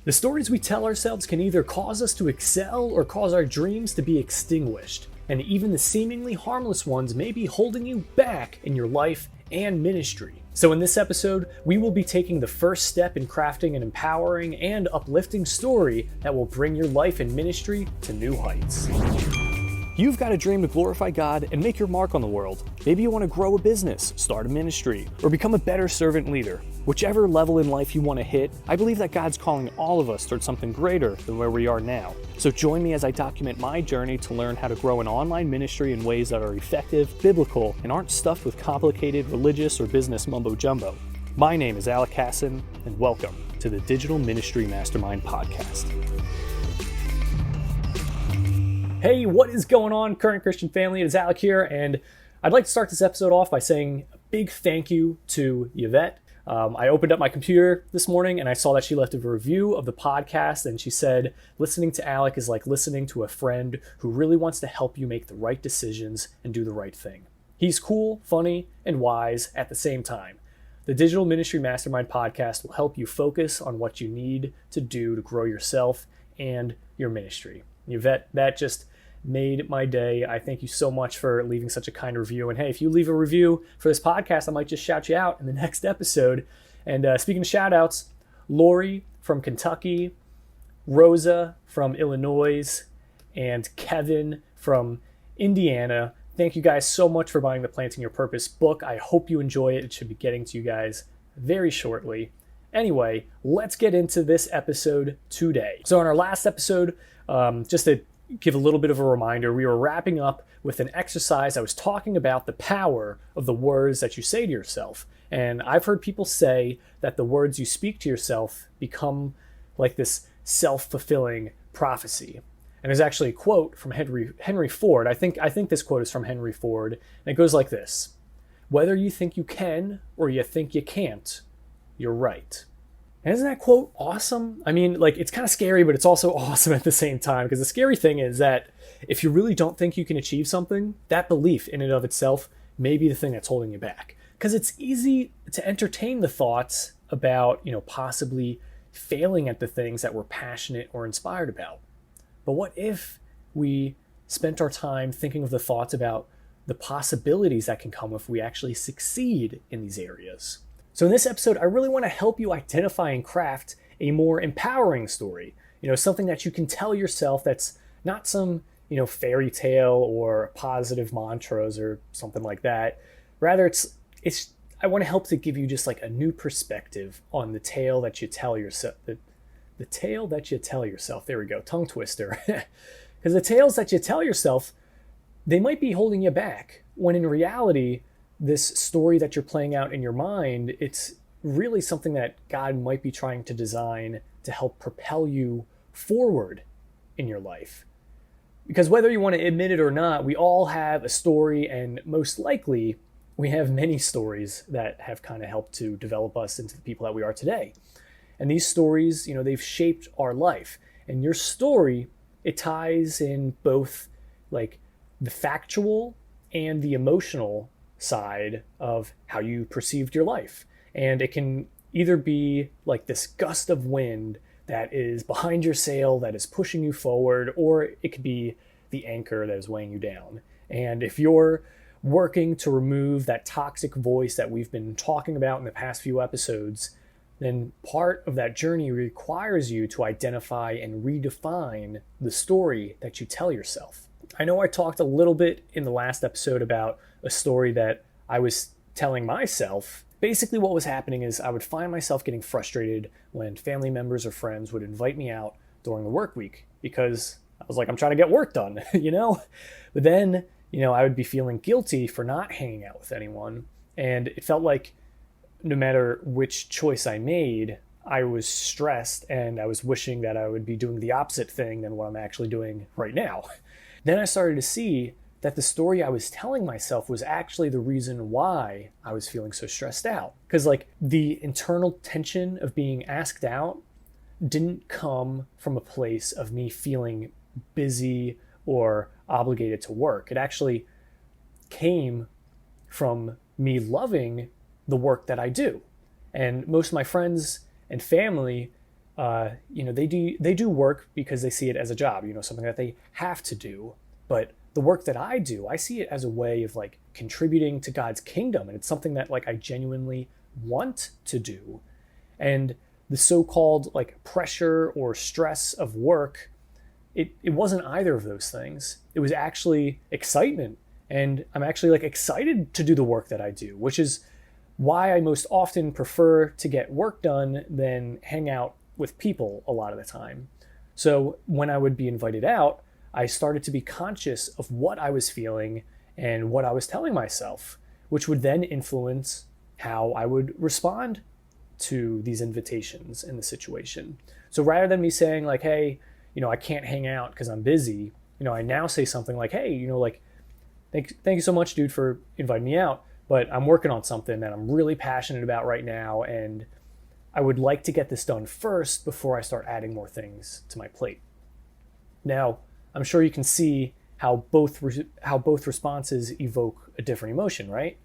The stories we tell ourselves can either cause us to excel or cause our dreams to be extinguished. And even the seemingly harmless ones may be holding you back in your life and ministry. So in this episode, we will be taking the first step in crafting an empowering and uplifting story that will bring your life and ministry to new heights. You've got a dream to glorify God and make your mark on the world. Maybe you want to grow a business, start a ministry, or become a better servant leader. Whichever level in life you want to hit, I believe that God's calling all of us towards something greater than where we are now. So join me as I document my journey to learn how to grow an online ministry in ways that are effective, biblical, and aren't stuffed with complicated religious or business mumbo-jumbo. My name is Alec Kassan, and welcome to the Digital Ministry Mastermind Podcast. Hey, what is going on, current Christian family? It is Alec here, and I'd like to start this episode off by saying a big thank you to Yvette. I opened up my computer this morning and I saw that she left a review of the podcast, and she said, listening to Alec is like listening to a friend who really wants to help you make the right decisions and do the right thing. He's cool, funny, and wise at the same time. The Digital Ministry Mastermind Podcast will help you focus on what you need to do to grow yourself and your ministry. Yvette, that just made my day. I thank you so much for leaving such a kind review. And hey, if you leave a review for this podcast, I might just shout you out in the next episode. And speaking of shout outs, Lori from Kentucky, Rosa from Illinois, and Kevin from Indiana. Thank you guys so much for buying the Planting Your Purpose book. I hope you enjoy it. It should be getting to you guys very shortly. Anyway, let's get into this episode today. So in our last episode, just to give a little bit of a reminder, we were wrapping up with an exercise. I was talking about the power of the words that you say to yourself. And I've heard people say that the words you speak to yourself become like this self-fulfilling prophecy. And there's actually a quote from Henry Ford. I think this quote is from Henry Ford. And it goes like this: "Whether you think you can or you think you can't, you're right." And isn't that quote awesome? I mean, like, it's kind of scary, but it's also awesome at the same time, because the scary thing is that if you really don't think you can achieve something, that belief in and of itself may be the thing that's holding you back. Because it's easy to entertain the thoughts about, possibly failing at the things that we're passionate or inspired about. But what if we spent our time thinking of the thoughts about the possibilities that can come if we actually succeed in these areas? So in this episode, I really want to help you identify and craft a more empowering story. Something that you can tell yourself that's not some, fairy tale or positive mantras or something like that. Rather, I want to help to give you just like a new perspective on the tale that you tell yourself. The tale that you tell yourself. There we go, tongue twister. Because the tales that you tell yourself, they might be holding you back, when in reality, this story that you're playing out in your mind, it's really something that God might be trying to design to help propel you forward in your life. Because whether you want to admit it or not, we all have a story, and most likely we have many stories that have kind of helped to develop us into the people that we are today. And these stories, they've shaped our life. And your story, it ties in both like the factual and the emotional side of how you perceived your life. And it can either be like this gust of wind that is behind your sail, that is pushing you forward, or it could be the anchor that is weighing you down. And if you're working to remove that toxic voice that we've been talking about in the past few episodes, then part of that journey requires you to identify and redefine the story that you tell yourself. I know I talked a little bit in the last episode about a story that I was telling myself. Basically what was happening is I would find myself getting frustrated when family members or friends would invite me out during the work week, because I was like, I'm trying to get work done, But then, I would be feeling guilty for not hanging out with anyone. And it felt like no matter which choice I made, I was stressed and I was wishing that I would be doing the opposite thing than what I'm actually doing right now. Then I started to see that the story I was telling myself was actually the reason why I was feeling so stressed out. Because like the internal tension of being asked out didn't come from a place of me feeling busy or obligated to work. It actually came from me loving the work that I do. And most of my friends and family they do work because they see it as a job, something that they have to do. But the work that I do, I see it as a way of like contributing to God's kingdom, and it's something that like I genuinely want to do. And the so-called like pressure or stress of work, it wasn't either of those things. It was actually excitement, and I'm actually like excited to do the work that I do, which is why I most often prefer to get work done than hang out with people a lot of the time. So when I would be invited out, I started to be conscious of what I was feeling and what I was telling myself, which would then influence how I would respond to these invitations in the situation. So rather than me saying like, hey, I can't hang out because I'm busy, I now say something like, hey, like, thank you so much, dude, for inviting me out, but I'm working on something that I'm really passionate about right now, and I would like to get this done first before I start adding more things to my plate. Now, I'm sure you can see how both responses evoke a different emotion, right?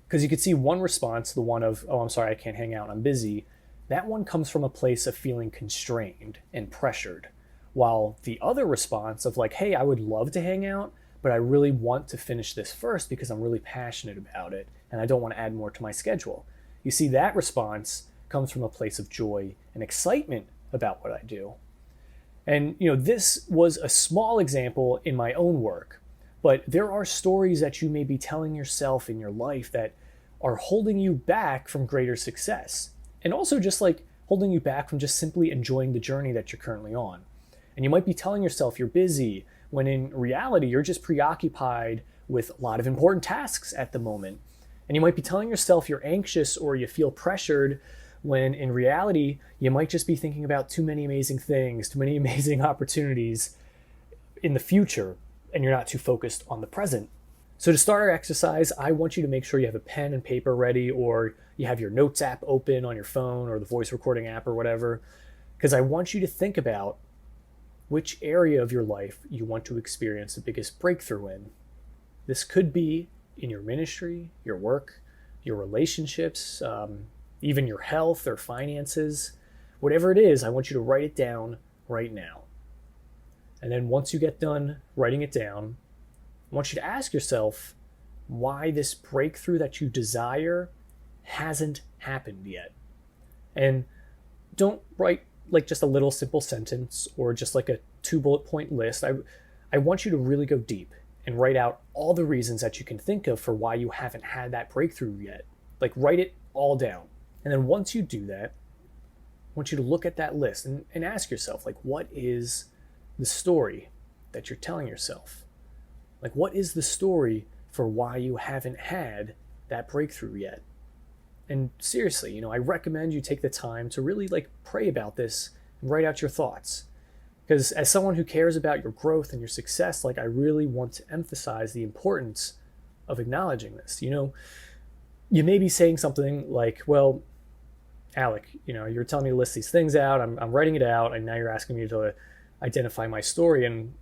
Because you could see one response, the one of, oh, I'm sorry, I can't hang out, I'm busy. That one comes from a place of feeling constrained and pressured. While the other response of like, hey, I would love to hang out, but I really want to finish this first because I'm really passionate about it and I don't want to add more to my schedule. You see, that response comes from a place of joy and excitement about what I do. And, this was a small example in my own work, but there are stories that you may be telling yourself in your life that are holding you back from greater success. And also just like holding you back from just simply enjoying the journey that you're currently on. And you might be telling yourself you're busy when in reality, you're just preoccupied with a lot of important tasks at the moment. And you might be telling yourself you're anxious or you feel pressured when in reality, you might just be thinking about too many amazing things, too many amazing opportunities in the future, and you're not too focused on the present. So to start our exercise, I want you to make sure you have a pen and paper ready, or you have your notes app open on your phone or the voice recording app or whatever, because I want you to think about which area of your life you want to experience the biggest breakthrough in. This could be in your ministry, your work, your relationships, even your health or finances. Whatever it is, I want you to write it down right now. And then once you get done writing it down, I want you to ask yourself why this breakthrough that you desire hasn't happened yet. And don't write like just a little simple sentence or just like a 2 bullet point list. I want you to really go deep and write out all the reasons that you can think of for why you haven't had that breakthrough yet. Like write it all down. And then once you do that, I want you to look at that list and ask yourself, like, what is the story that you're telling yourself? Like, what is the story for why you haven't had that breakthrough yet? And seriously, I recommend you take the time to really like pray about this and write out your thoughts. Because as someone who cares about your growth and your success, like I really want to emphasize the importance of acknowledging this. You may be saying something like, well, Alec, you're telling me to list these things out. I'm writing it out, and now you're asking me to identify my story. And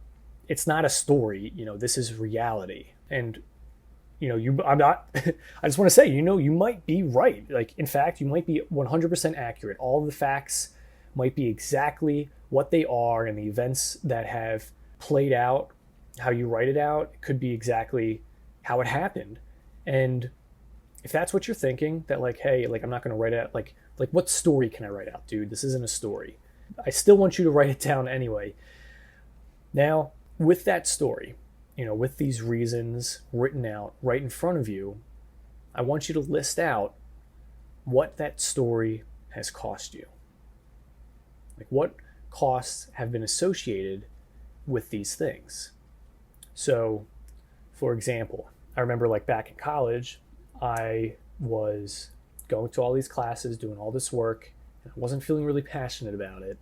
it's not a story. This is reality. And I'm not. I just want to say, you might be right. Like, in fact, you might be 100% accurate. All of the facts might be exactly what they are, and the events that have played out, how you write it out, could be exactly how it happened. And if that's what you're thinking, that like, hey, like I'm not going to write it out, like what story can I write out, dude? This isn't a story. I still want you to write it down anyway. Now, with that story, with these reasons written out right in front of you, I want you to list out what that story has cost you. Like what costs have been associated with these things. So, for example, I remember like back in college, I was going to all these classes, doing all this work, and I wasn't feeling really passionate about it.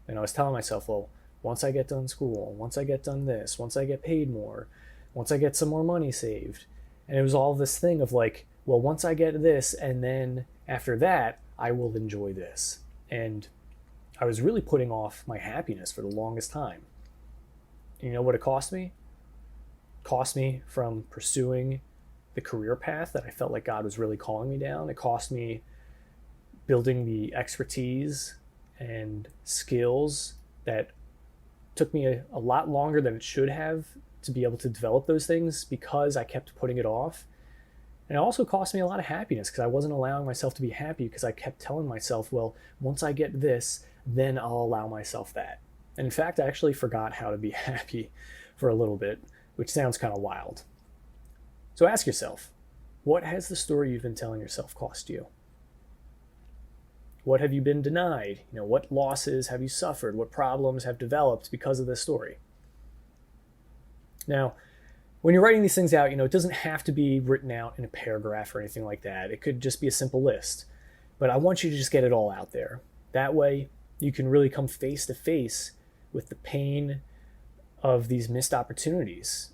And I was telling myself, well, once I get done school, once I get done this, once I get paid more, once I get some more money saved. And it was all this thing of like, well, once I get this, and then after that, I will enjoy this. And I was really putting off my happiness for the longest time. And you know what it cost me? It cost me from pursuing the career path that I felt like God was really calling me down. It cost me building the expertise and skills that took me a lot longer than it should have to be able to develop those things because I kept putting it off. And it also cost me a lot of happiness because I wasn't allowing myself to be happy because I kept telling myself, well, once I get this, then I'll allow myself that. And in fact, I actually forgot how to be happy for a little bit, which sounds kind of wild. So ask yourself, what has the story you've been telling yourself cost you? What have you been denied? What losses have you suffered? What problems have developed because of this story? Now, when you're writing these things out, it doesn't have to be written out in a paragraph or anything like that. It could just be a simple list. But I want you to just get it all out there. That way, you can really come face to face with the pain of these missed opportunities,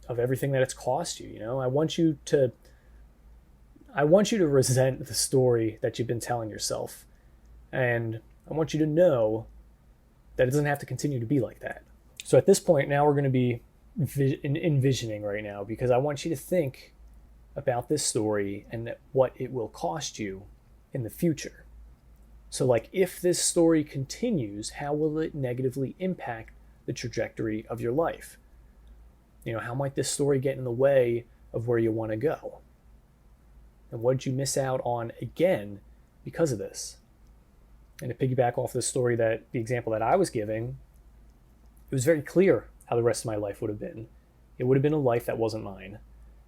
of everything that it's cost you. I want you to resent the story that you've been telling yourself. And I want you to know that it doesn't have to continue to be like that. So at this point, now we're going to be envisioning right now, because I want you to think about this story and what it will cost you in the future. So like, if this story continues, how will it negatively impact the trajectory of your life? How might this story get in the way of where you want to go? And what did you miss out on again because of this? And to piggyback off the example that I was giving, it was very clear how the rest of my life would have been. It would have been a life that wasn't mine.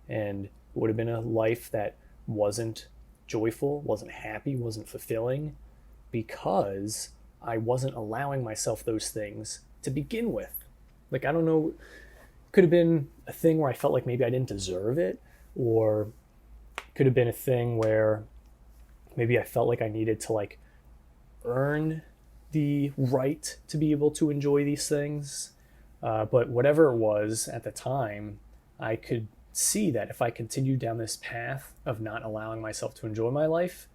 And it would have been a life that wasn't joyful, wasn't happy, wasn't fulfilling, because I wasn't allowing myself those things to begin with. Like, I don't know, could have been a thing where I felt like maybe I didn't deserve it, or could have been a thing where maybe I felt like I needed to earn the right to be able to enjoy these things. But whatever it was at the time, I could see that if I continued down this path of not allowing myself to enjoy my life,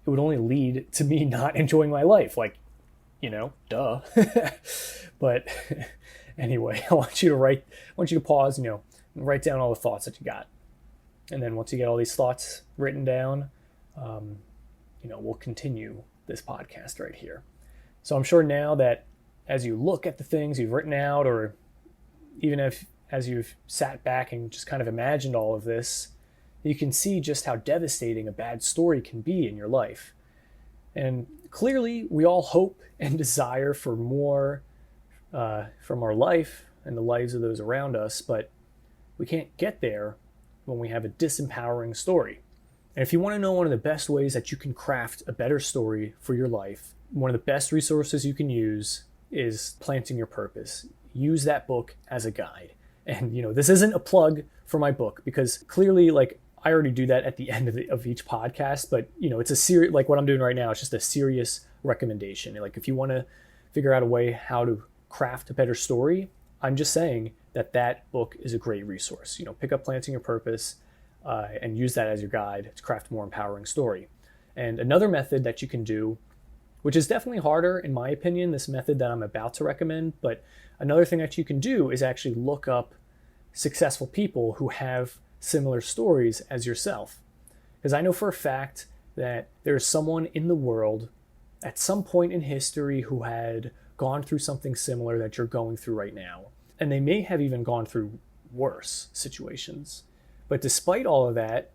it would only lead to me not enjoying my life. Duh. But anyway, I want you to pause, and write down all the thoughts that you got. And then once you get all these thoughts written down, we'll continue this podcast right here. So I'm sure now that as you look at the things you've written out, or even as you've sat back and just kind of imagined all of this, you can see just how devastating a bad story can be in your life. And clearly, we all hope and desire for more from our life and the lives of those around us, but we can't get there when we have a disempowering story. And if you want to know one of the best ways that you can craft a better story for your life, one of the best resources you can use is Planting Your Purpose. Use that book as a guide. And, this isn't a plug for my book, because clearly, I already do that at the end of each podcast, but, it's a serious, what I'm doing right now, it's just a serious recommendation. If you want to figure out a way how to craft a better story, I'm just saying that book is a great resource. Pick up Planting Your Purpose and use that as your guide to craft a more empowering story. And another method that you can do, which is definitely harder in my opinion, this method that I'm about to recommend, but another thing that you can do is actually look up successful people who have similar stories as yourself. Because I know for a fact that there's someone in the world at some point in history who had gone through something similar that you're going through right now. And they may have even gone through worse situations. But despite all of that,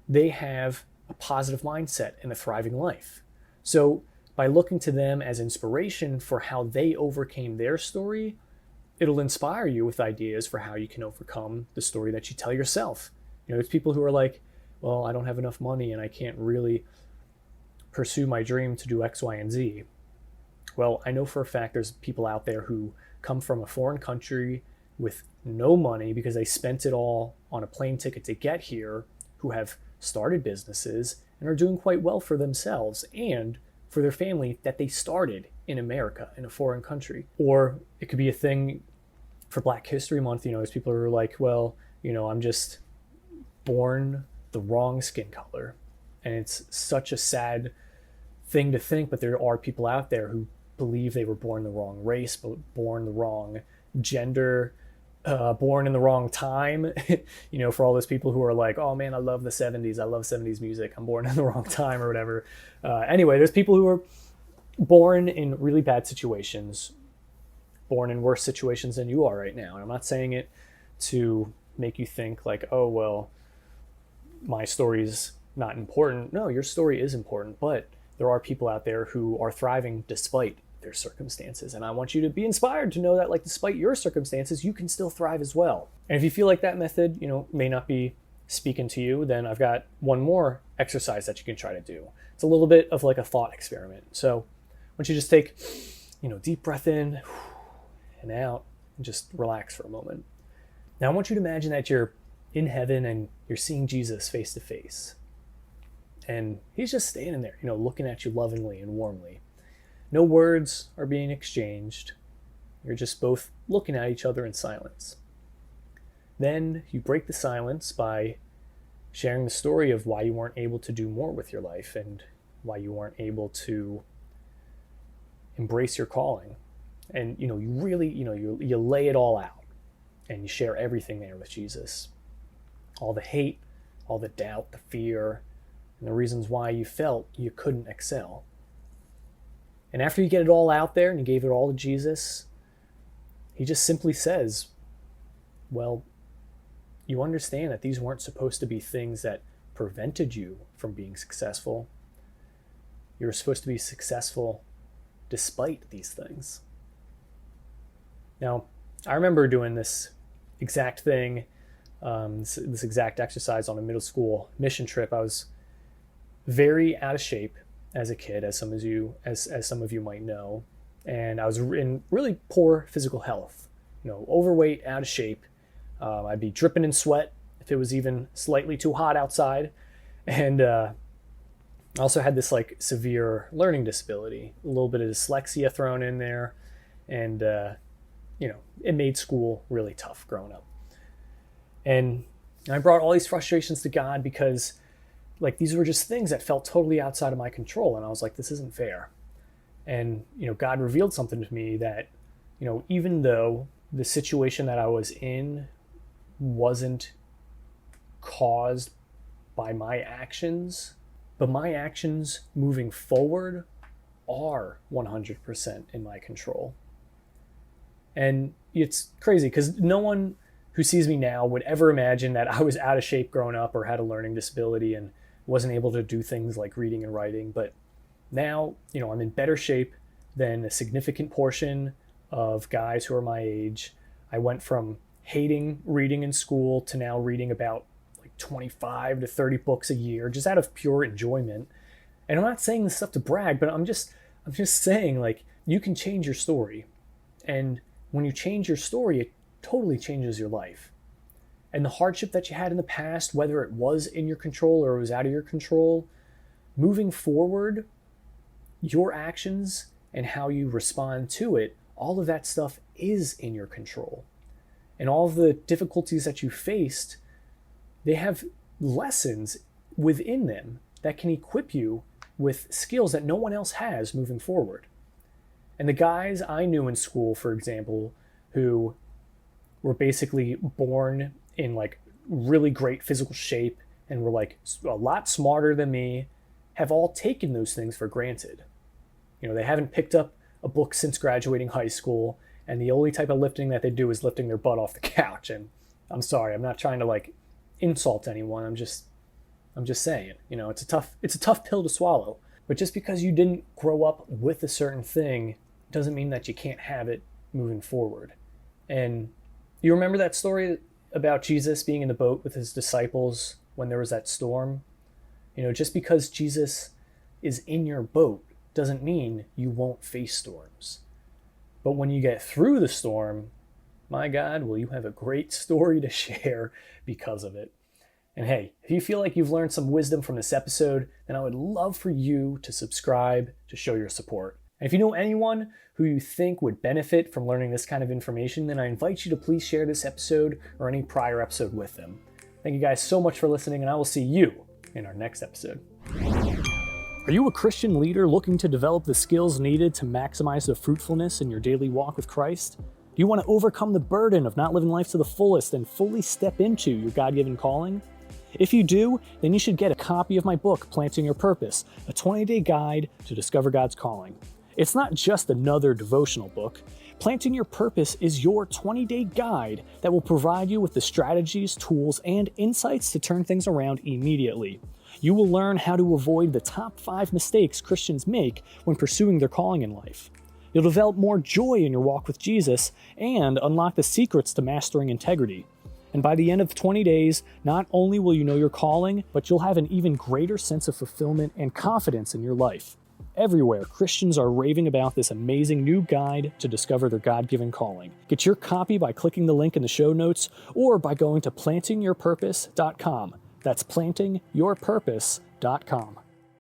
they have a positive mindset and a thriving life. So by looking to them as inspiration for how they overcame their story, it'll inspire you with ideas for how you can overcome the story that you tell yourself. There's people who are like, well, I don't have enough money and I can't really pursue my dream to do X, Y, and Z. Well, I know for a fact there's people out there who come from a foreign country with no money because they spent it all on a plane ticket to get here, who have started businesses and are doing quite well for themselves and for their family that they started in America, in a foreign country. Or it could be a thing for Black History Month. There's people who are like, well, I'm just born the wrong skin color. And it's such a sad thing to think, but there are people out there who believe they were born the wrong race, born the wrong gender, born in the wrong time. For all those people who are like, oh man, I love the 70s. I love 70s music. I'm born in the wrong time or whatever. Anyway, there's people who are born in really bad situations, born in worse situations than you are right now. And I'm not saying it to make you think like, oh, well, my story's not important. No, your story is important, but there are people out there who are thriving despite their circumstances. And I want you to be inspired to know that, like, despite your circumstances, you can still thrive as well. And if you feel like that method, may not be speaking to you, then I've got one more exercise that you can try to do. It's a little bit of like a thought experiment. So I want you to just take, deep breath in and out and just relax for a moment. Now I want you to imagine that you're in heaven and you're seeing Jesus face to face. And he's just standing there, looking at you lovingly and warmly. No words are being exchanged. You're just both looking at each other in silence. Then you break the silence by sharing the story of why you weren't able to do more with your life and why you weren't able to embrace your calling. And, you really, you lay it all out and you share everything there with Jesus. All the hate, all the doubt, the fear, and the reasons why you felt you couldn't excel. And after you get it all out there and you gave it all to Jesus, he just simply says, well, you understand that these weren't supposed to be things that prevented you from being successful. You were supposed to be successful despite these things. Now, I remember doing this exact thing, this exact exercise on a middle school mission trip. I was very out of shape as a kid, as some of you might know, and I was in really poor physical health. Overweight, out of shape. I'd be dripping in sweat if it was even slightly too hot outside, and I also had this like severe learning disability, a little bit of dyslexia thrown in there, and it made school really tough growing up. And I brought all these frustrations to God because like these were just things that felt totally outside of my control, and I was like, this isn't fair. And God revealed something to me that even though the situation that I was in wasn't caused by my actions, but my actions moving forward are 100% in my control. And it's crazy because no one who sees me now would ever imagine that I was out of shape growing up or had a learning disability and wasn't able to do things like reading and writing. But now, I'm in better shape than a significant portion of guys who are my age. I went from hating reading in school to now reading about like 25 to 30 books a year, just out of pure enjoyment. And I'm not saying this stuff to brag, but I'm just saying, like, you can change your story. And when you change your story, it totally changes your life. And the hardship that you had in the past, whether it was in your control or it was out of your control, moving forward, your actions and how you respond to it, all of that stuff is in your control. And all of the difficulties that you faced, they have lessons within them that can equip you with skills that no one else has moving forward. And the guys I knew in school, for example, who were basically born in like really great physical shape and were like a lot smarter than me, have all taken those things for granted. They haven't picked up a book since graduating high school, and the only type of lifting that they do is lifting their butt off the couch. And I'm sorry, I'm not trying to like insult anyone. I'm just saying, it's a tough pill to swallow. But just because you didn't grow up with a certain thing doesn't mean that you can't have it moving forward. And you remember that story about Jesus being in the boat with his disciples when there was that storm? Just because Jesus is in your boat doesn't mean you won't face storms. But when you get through the storm, my God, will you have a great story to share because of it. And hey, if you feel like you've learned some wisdom from this episode, then I would love for you to subscribe to show your support. And if you know anyone who you think would benefit from learning this kind of information, then I invite you to please share this episode or any prior episode with them. Thank you guys so much for listening, and I will see you in our next episode. Are you a Christian leader looking to develop the skills needed to maximize the fruitfulness in your daily walk with Christ? Do you want to overcome the burden of not living life to the fullest and fully step into your God-given calling? If you do, then you should get a copy of my book, Planting Your Purpose, a 20-day guide to discover God's calling. It's not just another devotional book. Planting Your Purpose is your 20-day guide that will provide you with the strategies, tools, and insights to turn things around immediately. You will learn how to avoid the top 5 mistakes Christians make when pursuing their calling in life. You'll develop more joy in your walk with Jesus and unlock the secrets to mastering integrity. And by the end of 20 days, not only will you know your calling, but you'll have an even greater sense of fulfillment and confidence in your life. Everywhere, Christians are raving about this amazing new guide to discover their God-given calling. Get your copy by clicking the link in the show notes or by going to plantingyourpurpose.com. That's plantingyourpurpose.com.